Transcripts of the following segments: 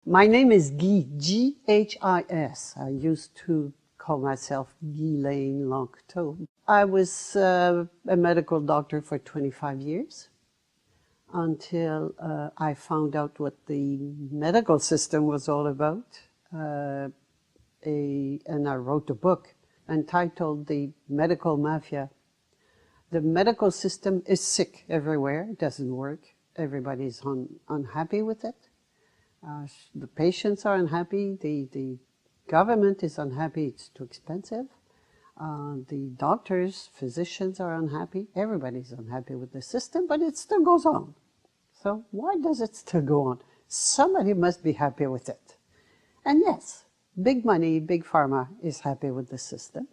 My name is Guy, G-H-I-S. I used to call myself Ghislaine Lanctot. I was a medical doctor for 25 years until I found out what the medical system was all about. And I wrote a book entitled The Medical Mafia. The medical system is sick everywhere. It doesn't work. Everybody's unhappy with it. The patients are unhappy. The government is unhappy. It's too expensive. The doctors, physicians are unhappy. Everybody's unhappy with the system, but it still goes on. So why does it still go on? Somebody must be happy with it. And yes, big money, big pharma is happy with the system.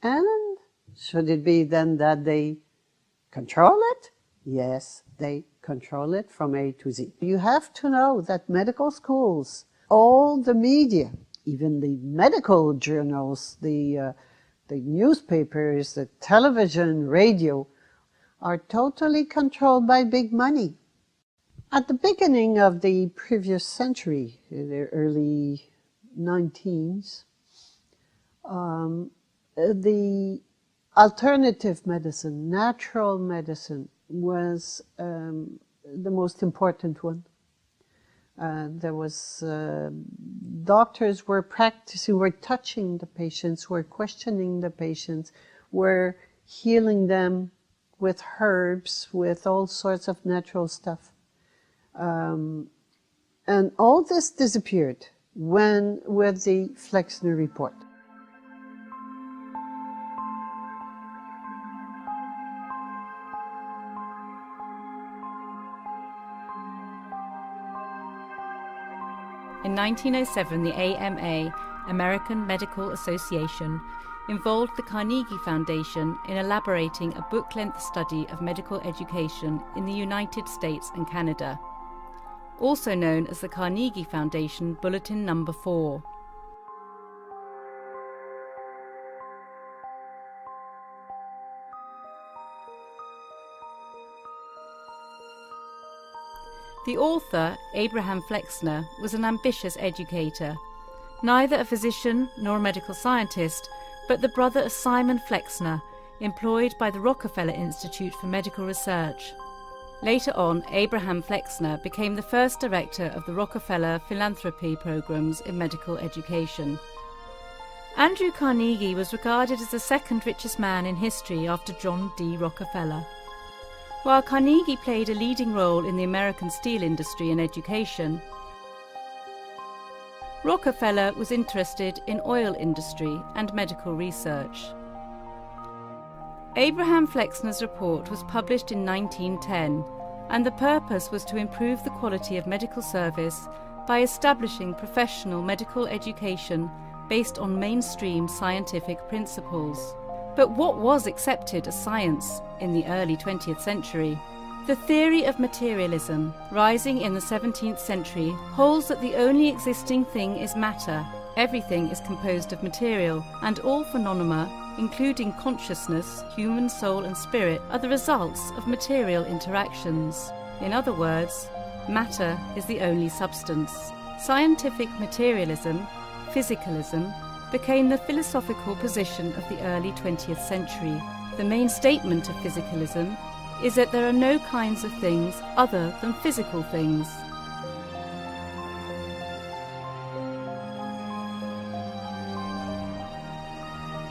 And should it be then that they control it? Yes, they control it from A to Z. You have to know that medical schools, all the media, even the medical journals, the newspapers, the television, radio, are totally controlled by big money. At the beginning of the previous century, in the early 19s, the alternative medicine, natural medicine, was the most important one. There was doctors were practicing, were touching the patients, were questioning the patients, were healing them with herbs, with all sorts of natural stuff. And all this disappeared with the Flexner Report. In 1907, the AMA, American Medical Association, involved the Carnegie Foundation in elaborating a book-length study of medical education in the United States and Canada, also known as the Carnegie Foundation Bulletin No. 4. The author, Abraham Flexner, was an ambitious educator, neither a physician nor a medical scientist, but the brother of Simon Flexner, employed by the Rockefeller Institute for Medical Research. Later on, Abraham Flexner became the first director of the Rockefeller philanthropy programs in medical education. Andrew Carnegie was regarded as the second richest man in history after John D. Rockefeller. While Carnegie played a leading role in the American steel industry and education, Rockefeller was interested in oil industry and medical research. Abraham Flexner's report was published in 1910, and the purpose was to improve the quality of medical service by establishing professional medical education based on mainstream scientific principles. But what was accepted as science in the early 20th century? The theory of materialism, rising in the 17th century, holds that the only existing thing is matter. Everything is composed of material, and all phenomena, including consciousness, human soul and spirit, are the results of material interactions. In other words, matter is the only substance. Scientific materialism, physicalism, became the philosophical position of the early 20th century. The main statement of physicalism is that there are no kinds of things other than physical things.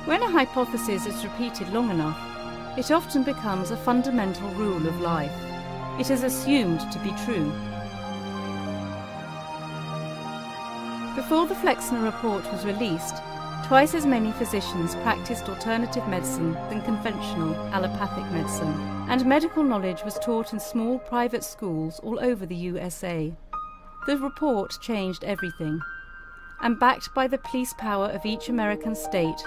When a hypothesis is repeated long enough, it often becomes a fundamental rule of life. It is assumed to be true. Before the Flexner Report was released, twice as many physicians practiced alternative medicine than conventional allopathic medicine, and medical knowledge was taught in small private schools all over the USA. The report changed everything, and backed by the police power of each American state,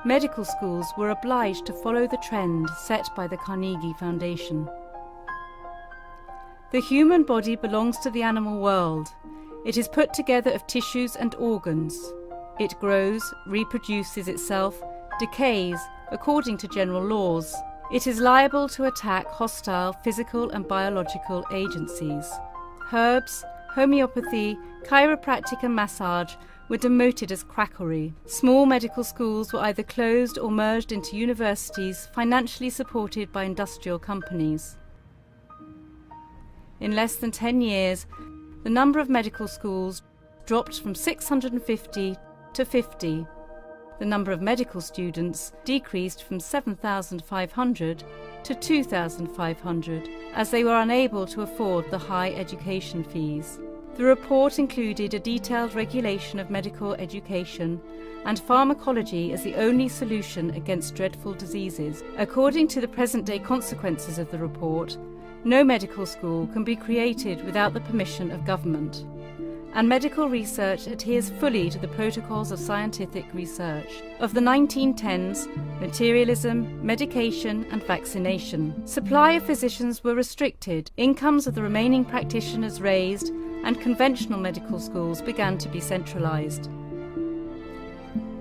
medical schools were obliged to follow the trend set by the Carnegie Foundation. The human body belongs to the animal world. It is put together of tissues and organs. It grows, reproduces itself, decays according to general laws. It is liable to attack hostile physical and biological agencies. Herbs, homeopathy, chiropractic and massage were demoted as quackery. Small medical schools were either closed or merged into universities financially supported by industrial companies. In less than 10 years, the number of medical schools dropped from 650 to 50. The number of medical students decreased from 7,500 to 2,500, as they were unable to afford the high education fees. The report included a detailed regulation of medical education and pharmacology as the only solution against dreadful diseases. According to the present-day consequences of the report, no medical school can be created without the permission of government, and medical research adheres fully to the protocols of scientific research. Of the 1910s, materialism, medication and vaccination. Supply of physicians were restricted, incomes of the remaining practitioners raised, and conventional medical schools began to be centralised.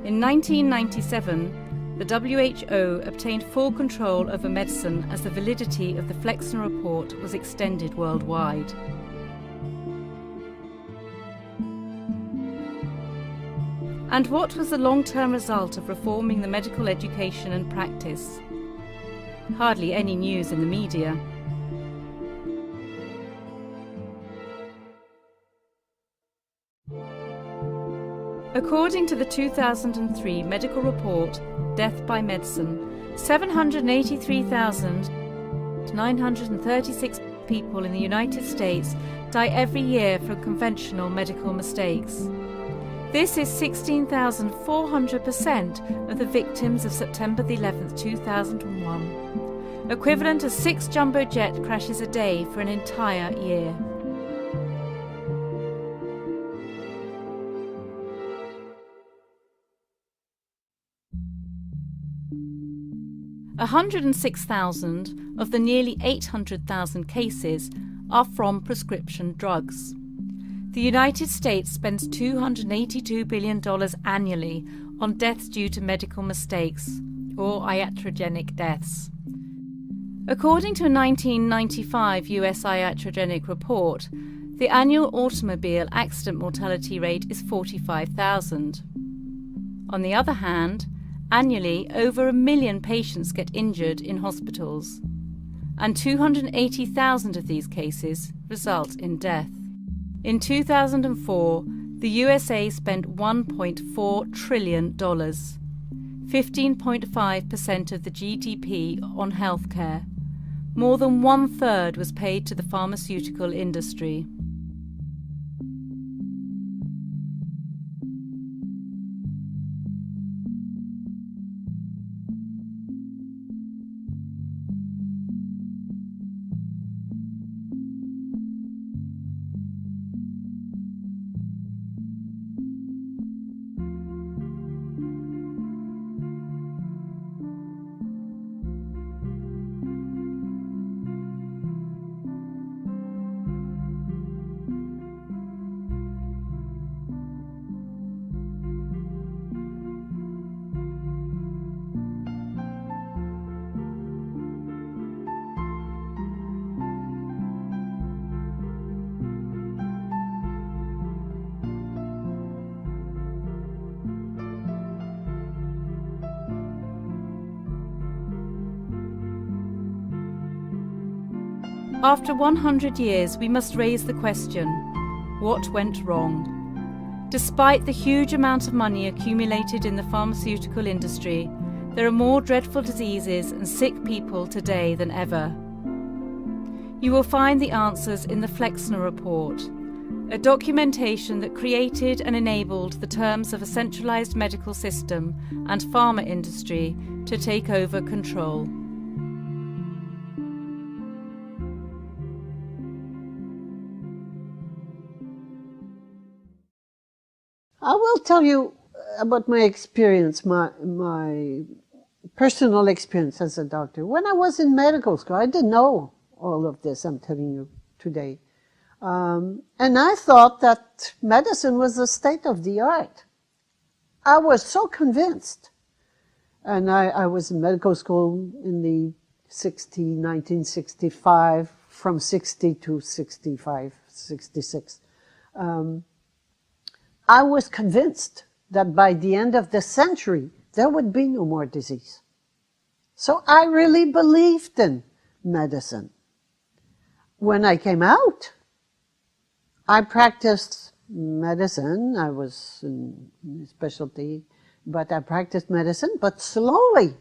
In 1997, the WHO obtained full control over medicine as the validity of the Flexner Report was extended worldwide. And what was the long-term result of reforming the medical education and practice? Hardly any news in the media. According to the 2003 medical report, Death by Medicine, 783,936 people in the United States die every year from conventional medical mistakes. This is 16,400% of the victims of September 11, 2001, equivalent to 6 jumbo jet crashes a day for an entire year. $106,000 of the nearly 800,000 cases are from prescription drugs. The United States spends $282 billion annually on deaths due to medical mistakes, or iatrogenic deaths. According to a 1995 US iatrogenic report, the annual automobile accident mortality rate is 45,000. On the other hand, annually, over 1 million patients get injured in hospitals, and 280,000 of these cases result in death. In 2004, the USA spent $1.4 trillion, 15.5% of the GDP, on healthcare. More than 1/3 was paid to the pharmaceutical industry. After 100 years, we must raise the question, what went wrong? Despite the huge amount of money accumulated in the pharmaceutical industry, there are more dreadful diseases and sick people today than ever. You will find the answers in the Flexner Report, a documentation that created and enabled the terms of a centralised medical system and pharma industry to take over control. I will tell you about my experience, my personal experience as a doctor. When I was in medical school, I didn't know all of this I'm telling you today. And I thought that medicine was the state of the art. I was so convinced. And I was in medical school in the 1965, from 60 to 65, 66. I was convinced that by the end of the century, there would be no more disease. So I really believed in medicine. When I came out, I practiced medicine. I was in specialty, but I practiced medicine. But slowly,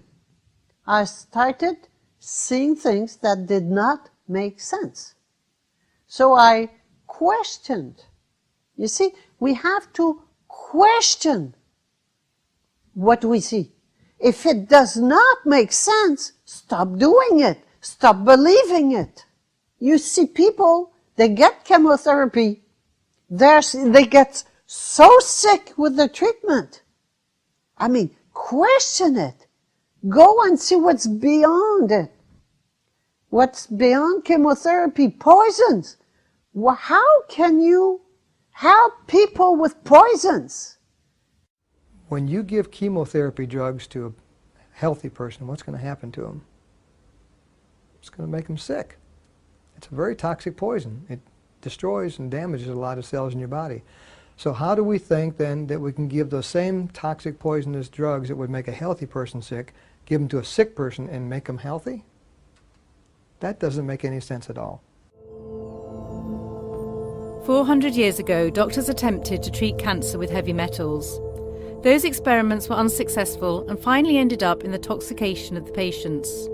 I started seeing things that did not make sense. So I questioned. You see, we have to question what we see. If it does not make sense, stop doing it. Stop believing it. You see people, they get chemotherapy. They get so sick with the treatment. I mean, question it. Go and see what's beyond it. What's beyond chemotherapy? Poisons. Well, how can you help people with poisons? When you give chemotherapy drugs to a healthy person, what's going to happen to them? It's going to make them sick. It's a very toxic poison. It destroys and damages a lot of cells in your body. So how do we think then that we can give those same toxic poisonous drugs that would make a healthy person sick, give them to a sick person and make them healthy? That doesn't make any sense at all. 400 years ago, doctors attempted to treat cancer with heavy metals. Those experiments were unsuccessful and finally ended up in the toxication of the patients.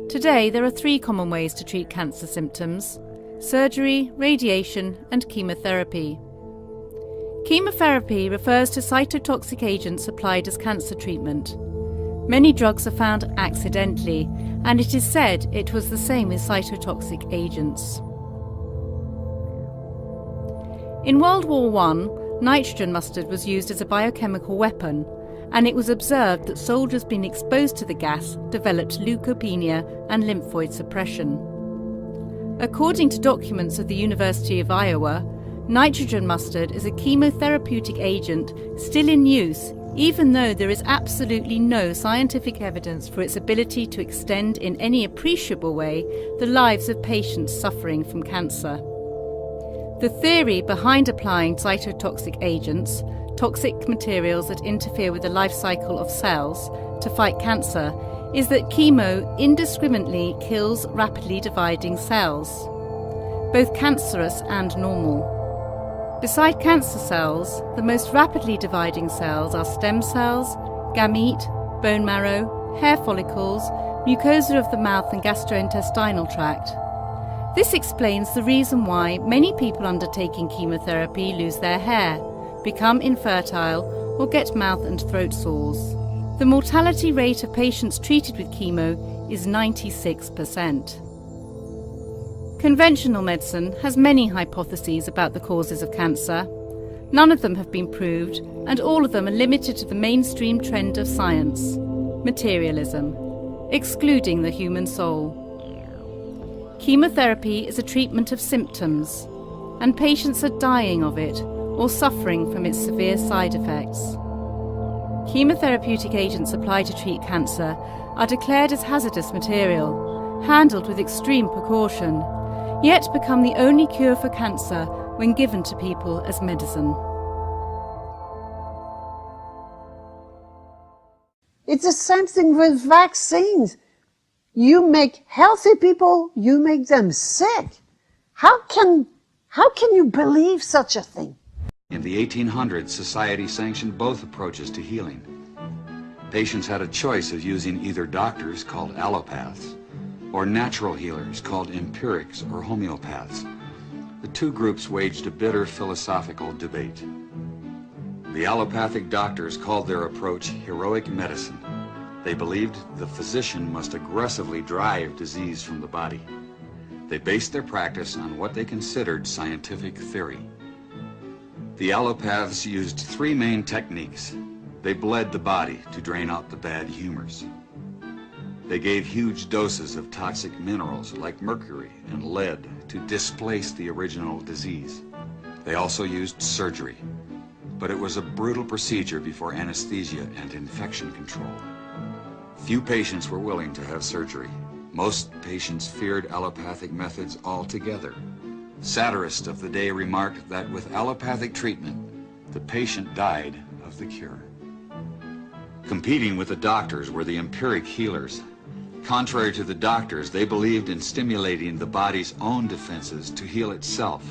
Today, there are 3 common ways to treat cancer symptoms: surgery, radiation, and chemotherapy. Chemotherapy refers to cytotoxic agents applied as cancer treatment. Many drugs are found accidentally, and it is said it was the same with cytotoxic agents. In World War I, nitrogen mustard was used as a biochemical weapon, and it was observed that soldiers being exposed to the gas developed leukopenia and lymphoid suppression. According to documents of the University of Iowa, nitrogen mustard is a chemotherapeutic agent still in use, even though there is absolutely no scientific evidence for its ability to extend in any appreciable way the lives of patients suffering from cancer. The theory behind applying cytotoxic agents, toxic materials that interfere with the life cycle of cells, to fight cancer, is that chemo indiscriminately kills rapidly dividing cells, both cancerous and normal. Beside cancer cells, the most rapidly dividing cells are stem cells, gamete, bone marrow, hair follicles, mucosa of the mouth and gastrointestinal tract. This explains the reason why many people undertaking chemotherapy lose their hair, become infertile, or get mouth and throat sores. The mortality rate of patients treated with chemo is 96%. Conventional medicine has many hypotheses about the causes of cancer. None of them have been proved, and all of them are limited to the mainstream trend of science, materialism, excluding the human soul. Chemotherapy is a treatment of symptoms, and patients are dying of it or suffering from its severe side effects. Chemotherapeutic agents applied to treat cancer are declared as hazardous material, handled with extreme precaution, yet become the only cure for cancer when given to people as medicine. It's the same thing with vaccines. You make healthy people, you make them sick. How can you believe such a thing? In the 1800s, society sanctioned both approaches to healing. Patients had a choice of using either doctors, called allopaths, or natural healers, called empirics or homeopaths. The two groups waged a bitter philosophical debate. The allopathic doctors called their approach heroic medicine. They believed the physician must aggressively drive disease from the body. They based their practice on what they considered scientific theory. The allopaths used 3 main techniques. They bled the body to drain out the bad humors. They gave huge doses of toxic minerals like mercury and lead to displace the original disease. They also used surgery, but it was a brutal procedure before anesthesia and infection control. Few patients were willing to have surgery. Most patients feared allopathic methods altogether. Satirist of the day remarked that with allopathic treatment, the patient died of the cure. Competing with the doctors were the empiric healers. Contrary to the doctors, they believed in stimulating the body's own defenses to heal itself.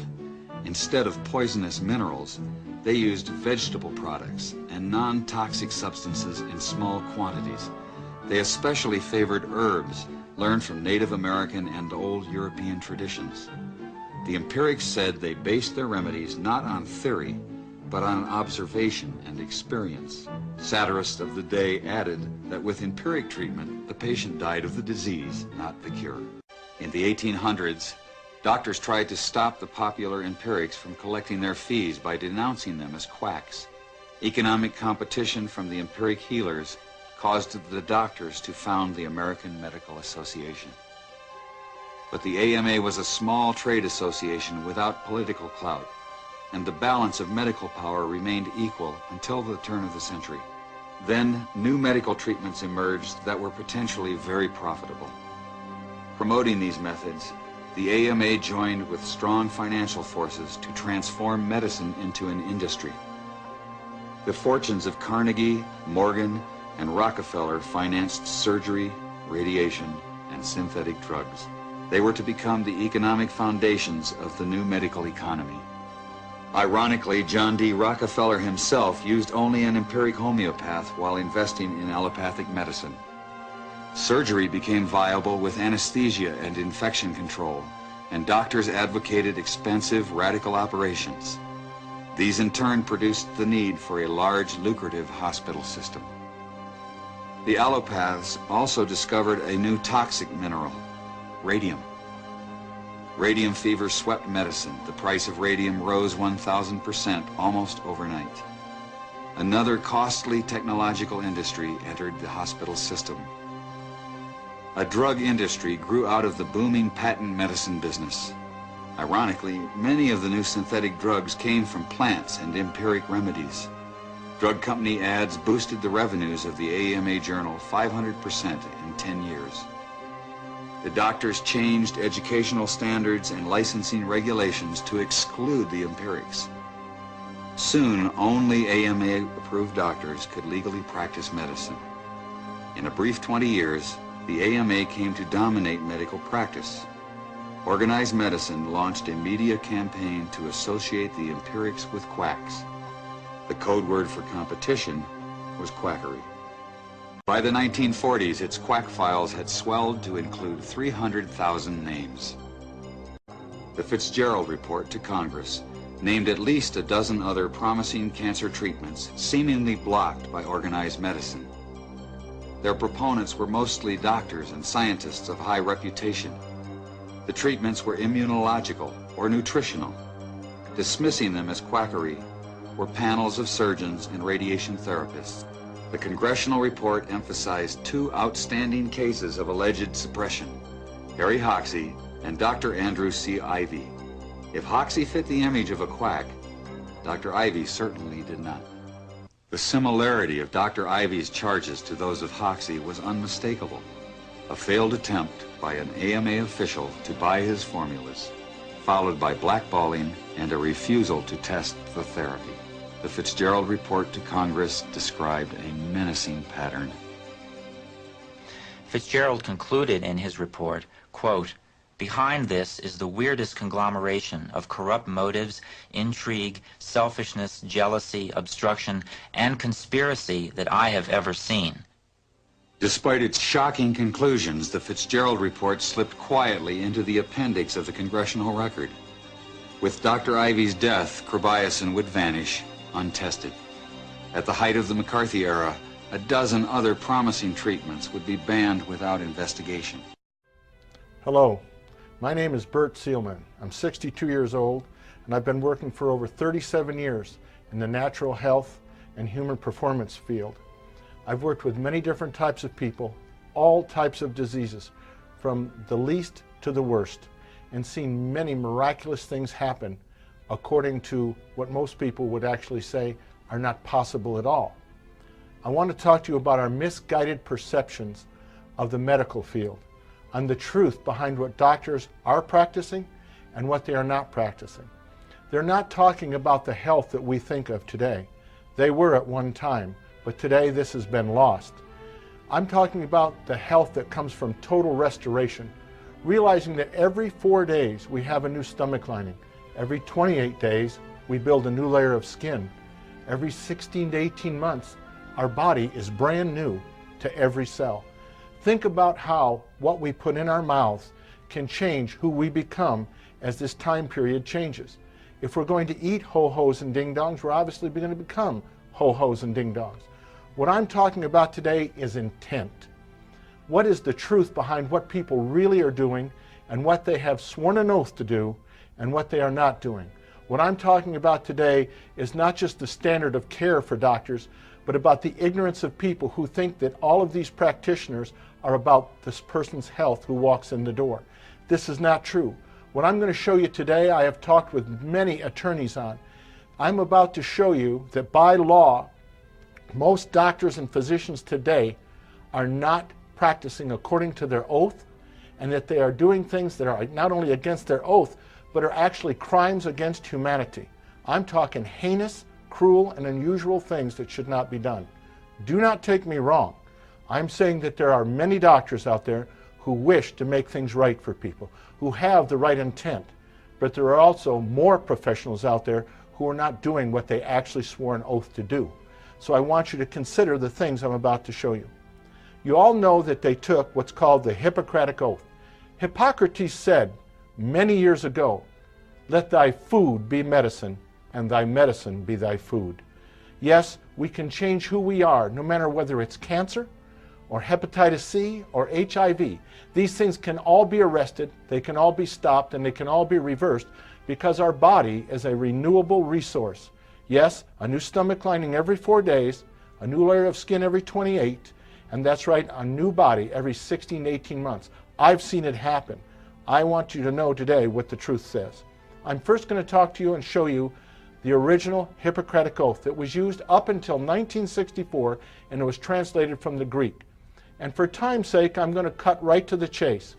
Instead of poisonous minerals, they used vegetable products and non-toxic substances in small quantities. They especially favored herbs learned from Native American and old European traditions. The empirics said they based their remedies not on theory, but on observation and experience. Satirists of the day added that with empiric treatment, the patient died of the disease, not the cure. In the 1800s, doctors tried to stop the popular empirics from collecting their fees by denouncing them as quacks. Economic competition from the empiric healers caused the doctors to found the American Medical Association. But the AMA was a small trade association without political clout, and the balance of medical power remained equal until the turn of the century. Then, new medical treatments emerged that were potentially very profitable. Promoting these methods, the AMA joined with strong financial forces to transform medicine into an industry. The fortunes of Carnegie, Morgan, and Rockefeller financed surgery, radiation, and synthetic drugs. They were to become the economic foundations of the new medical economy. Ironically, John D. Rockefeller himself used only an empiric homeopath while investing in allopathic medicine. Surgery became viable with anesthesia and infection control, and doctors advocated expensive, radical operations. These in turn produced the need for a large, lucrative hospital system. The allopaths also discovered a new toxic mineral, radium. Radium fever swept medicine. The price of radium rose 1,000% almost overnight. Another costly technological industry entered the hospital system. A drug industry grew out of the booming patent medicine business. Ironically, many of the new synthetic drugs came from plants and empiric remedies. Drug company ads boosted the revenues of the AMA Journal 500% in 10 years. The doctors changed educational standards and licensing regulations to exclude the empirics. Soon, only AMA-approved doctors could legally practice medicine. In a brief 20 years, the AMA came to dominate medical practice. Organized Medicine launched a media campaign to associate the empirics with quacks. The code word for competition was quackery. By the 1940s, its quack files had swelled to include 300,000 names. The Fitzgerald Report to Congress named at least a dozen other promising cancer treatments seemingly blocked by organized medicine. Their proponents were mostly doctors and scientists of high reputation. The treatments were immunological or nutritional. Dismissing them as quackery were panels of surgeons and radiation therapists. The congressional report emphasized two outstanding cases of alleged suppression, Harry Hoxsey and Dr. Andrew C. Ivy. If Hoxsey fit the image of a quack, Dr. Ivy certainly did not. The similarity of Dr. Ivy's charges to those of Hoxsey was unmistakable. A failed attempt by an AMA official to buy his formulas, followed by blackballing and a refusal to test the therapy. The Fitzgerald Report to Congress described a menacing pattern. Fitzgerald concluded in his report, quote, "Behind this is the weirdest conglomeration of corrupt motives, intrigue, selfishness, jealousy, obstruction, and conspiracy that I have ever seen." Despite its shocking conclusions, the Fitzgerald Report slipped quietly into the appendix of the congressional record. With Dr. Ivy's death, chrobiacin would vanish untested. At the height of the McCarthy era, a dozen other promising treatments would be banned without investigation. Hello, my name is Bert Seelman. I'm 62 years old, and I've been working for over 37 years in the natural health and human performance field. I've worked with many different types of people, all types of diseases, from the least to the worst, and seen many miraculous things happen according to what most people would actually say are not possible at all. I want to talk to you about our misguided perceptions of the medical field, and the truth behind what doctors are practicing and what they are not practicing. They're not talking about the health that we think of today. They were at one time, but today this has been lost. I'm talking about the health that comes from total restoration, realizing that every 4 days we have a new stomach lining. Every 28 days we build a new layer of skin. Every 16 to 18 months our body is brand new to every cell. Think about how what we put in our mouths can change who we become as this time period changes. If we're going to eat ho-hos and ding-dongs, we're obviously going to become ho-hos and ding-dongs. What I'm talking about today is intent. What is the truth behind what people really are doing and what they have sworn an oath to do and what they are not doing? What I'm talking about today is not just the standard of care for doctors, but about the ignorance of people who think that all of these practitioners are about this person's health who walks in the door. This is not true. What I'm going to show you today, I have talked with many attorneys on. I'm about to show you that by law, most doctors and physicians today are not practicing according to their oath, and that they are doing things that are not only against their oath, but are actually crimes against humanity. I'm talking heinous, cruel, and unusual things that should not be done. Do not take me wrong. I'm saying that there are many doctors out there who wish to make things right for people, who have the right intent, but there are also more professionals out there who are not doing what they actually swore an oath to do. So I want you to consider the things I'm about to show you. You all know that they took what's called the Hippocratic Oath. Hippocrates said many years ago, "Let thy food be medicine, and thy medicine be thy food." Yes, we can change who we are, no matter whether it's cancer, or hepatitis C, or HIV. These things can all be arrested, they can all be stopped, and they can all be reversed because our body is a renewable resource. Yes, a new stomach lining every 4 days, a new layer of skin every 28, and that's right, a new body every 16 to 18 months. I've seen it happen. I want you to know today what the truth says. I'm first going to talk to you and show you the original Hippocratic Oath that was used up until 1964, and it was translated from the Greek. And for time's sake, I'm going to cut right to the chase.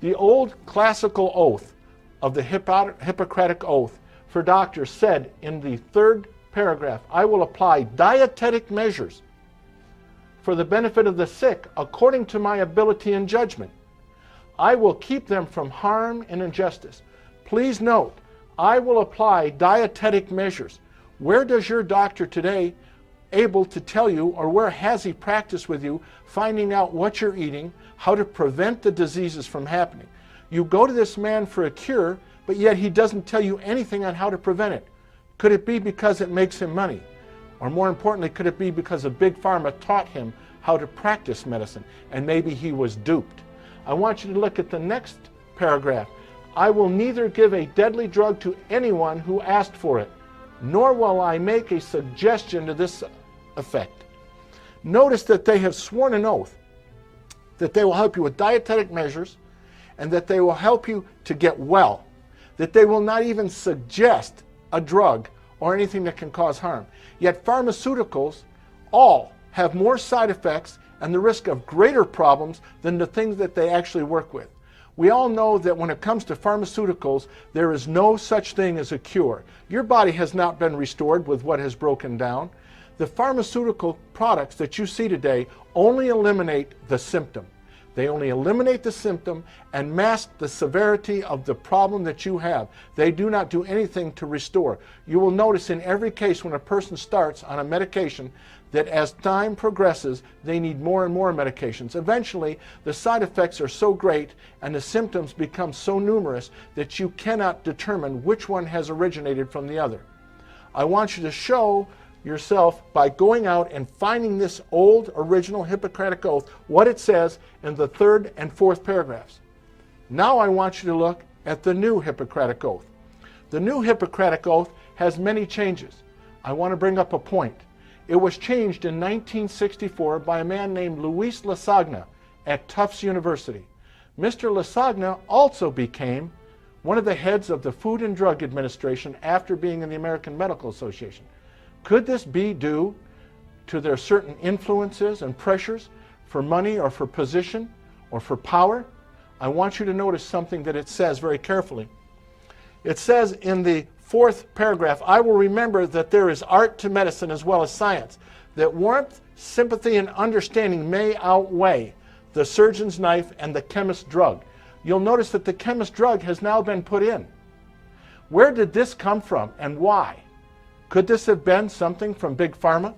The old classical oath of the Hippocratic Oath for doctors said in the 3rd paragraph, "I will apply dietetic measures for the benefit of the sick according to my ability and judgment. I will keep them from harm and injustice." Please note, I will apply dietetic measures. Where does your doctor today able to tell you, or where has he practiced with you, finding out what you're eating, how to prevent the diseases from happening? You go to this man for a cure, but yet he doesn't tell you anything on how to prevent it. Could it be because it makes him money? Or more importantly, could it be because a big pharma taught him how to practice medicine, and maybe he was duped? I want you to look at the next paragraph. "I will neither give a deadly drug to anyone who asked for it, nor will I make a suggestion to this effect." Notice that they have sworn an oath that they will help you with dietetic measures and that they will help you to get well, that they will not even suggest a drug or anything that can cause harm. Yet pharmaceuticals all have more side effects and the risk of greater problems than the things that they actually work with. We all know that when it comes to pharmaceuticals, there is no such thing as a cure. Your body has not been restored with what has broken down. The pharmaceutical products that you see today only eliminate the symptom. They only eliminate the symptom and mask the severity of the problem that you have. They do not do anything to restore. You will notice in every case when a person starts on a medication that as time progresses, they need more and more medications. Eventually, the side effects are so great and the symptoms become so numerous that you cannot determine which one has originated from the other. I want you to show yourself by going out and finding this old original Hippocratic Oath, what it says in the 3rd and 4th paragraphs. Now I want you to look at the new Hippocratic Oath. The new Hippocratic Oath has many changes. I want to bring up a point. It was changed in 1964 by a man named Luis Lasagna at Tufts University. Mr. Lasagna also became one of the heads of the Food and Drug Administration after being in the American Medical Association. Could this be due to their certain influences and pressures for money or for position or for power? I want you to notice something that it says very carefully. It says in the 4th paragraph, I will remember that there is art to medicine as well as science, that warmth, sympathy, and understanding may outweigh the surgeon's knife and the chemist's drug. You'll notice that the chemist's drug has now been put in. Where did this come from and why? Could this have been something from Big Pharma?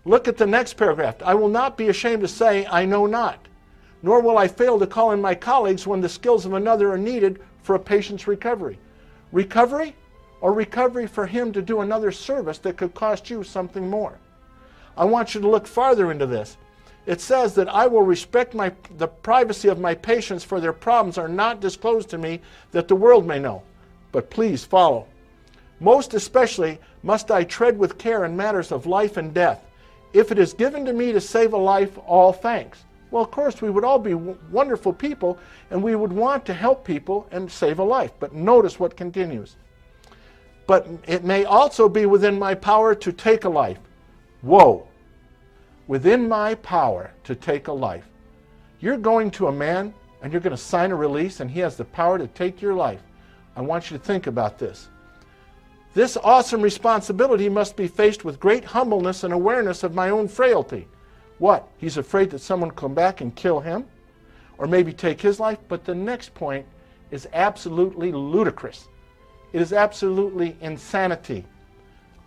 Look at the next paragraph. I will not be ashamed to say I know not, nor will I fail to call in my colleagues when the skills of another are needed for a patient's recovery. Recovery, or recovery for him to do another service that could cost you something more? I want you to look farther into this. It says that I will respect the privacy of my patients, for their problems are not disclosed to me that the world may know. But please follow. Most especially must I tread with care in matters of life and death. If it is given to me to save a life, all thanks. Well, of course, we would all be wonderful people, and we would want to help people and save a life. But notice what continues. But it may also be within my power to take a life. Whoa. Within my power to take a life. You're going to a man, and you're going to sign a release, and he has the power to take your life. I want you to think about this. This awesome responsibility must be faced with great humbleness and awareness of my own frailty. What? He's afraid that someone will come back and kill him? Or maybe take his life? But the next point is absolutely ludicrous. It is absolutely insanity.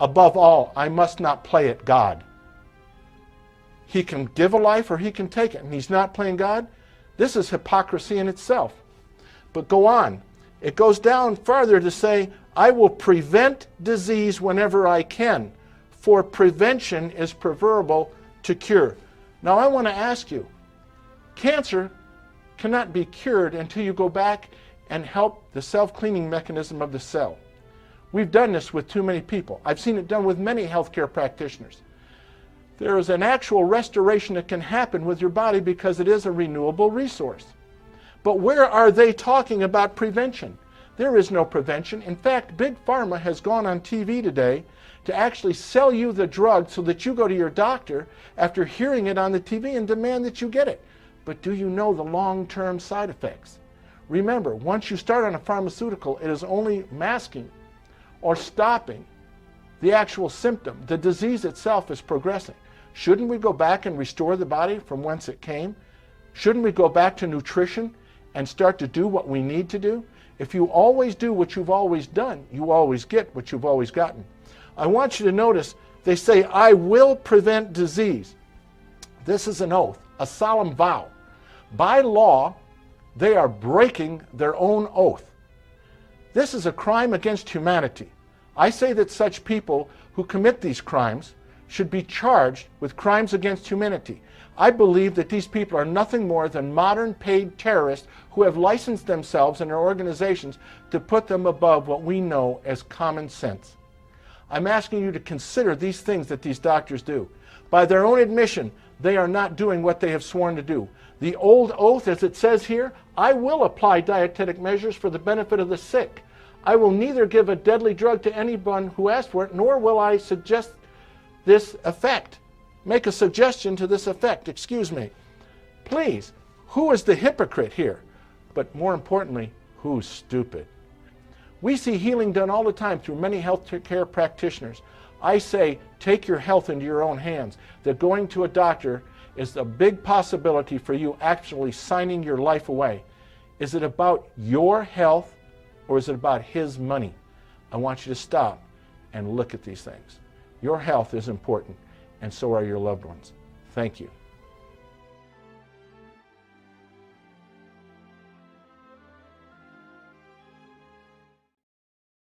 Above all, I must not play at God. He can give a life or he can take it, and he's not playing God. This is hypocrisy in itself. But go on. It goes down farther to say, I will prevent disease whenever I can, for prevention is preferable to cure. Now I want to ask you, cancer cannot be cured until you go back and help the self-cleaning mechanism of the cell. We've done this with too many people. I've seen it done with many healthcare practitioners. There is an actual restoration that can happen with your body because it is a renewable resource. But where are they talking about prevention? There is no prevention. In fact, Big Pharma has gone on TV today to actually sell you the drug so that you go to your doctor after hearing it on the TV and demand that you get it. But do you know the long-term side effects? Remember, once you start on a pharmaceutical, it is only masking or stopping the actual symptom. The disease itself is progressing. Shouldn't we go back and restore the body from whence it came? Shouldn't we go back to nutrition and start to do what we need to do? If you always do what you've always done, you always get what you've always gotten. I want you to notice they say, I will prevent disease. This is an oath, a solemn vow. By law, they are breaking their own oath. This is a crime against humanity. I say that such people who commit these crimes should be charged with crimes against humanity. I believe that these people are nothing more than modern paid terrorists who have licensed themselves and their organizations to put them above what we know as common sense. I'm asking you to consider these things that these doctors do. By their own admission, they are not doing what they have sworn to do. The old oath, as it says here, I will apply dietetic measures for the benefit of the sick. I will neither give a deadly drug to anyone who asks for it, nor will I suggest this effect. Make a suggestion to this effect, excuse me. Please, who is the hypocrite here? But more importantly, who's stupid? We see healing done all the time through many health care practitioners. I say, take your health into your own hands. That going to a doctor is a big possibility for you actually signing your life away. Is it about your health or is it about his money? I want you to stop and look at these things. Your health is important, and so are your loved ones. Thank you.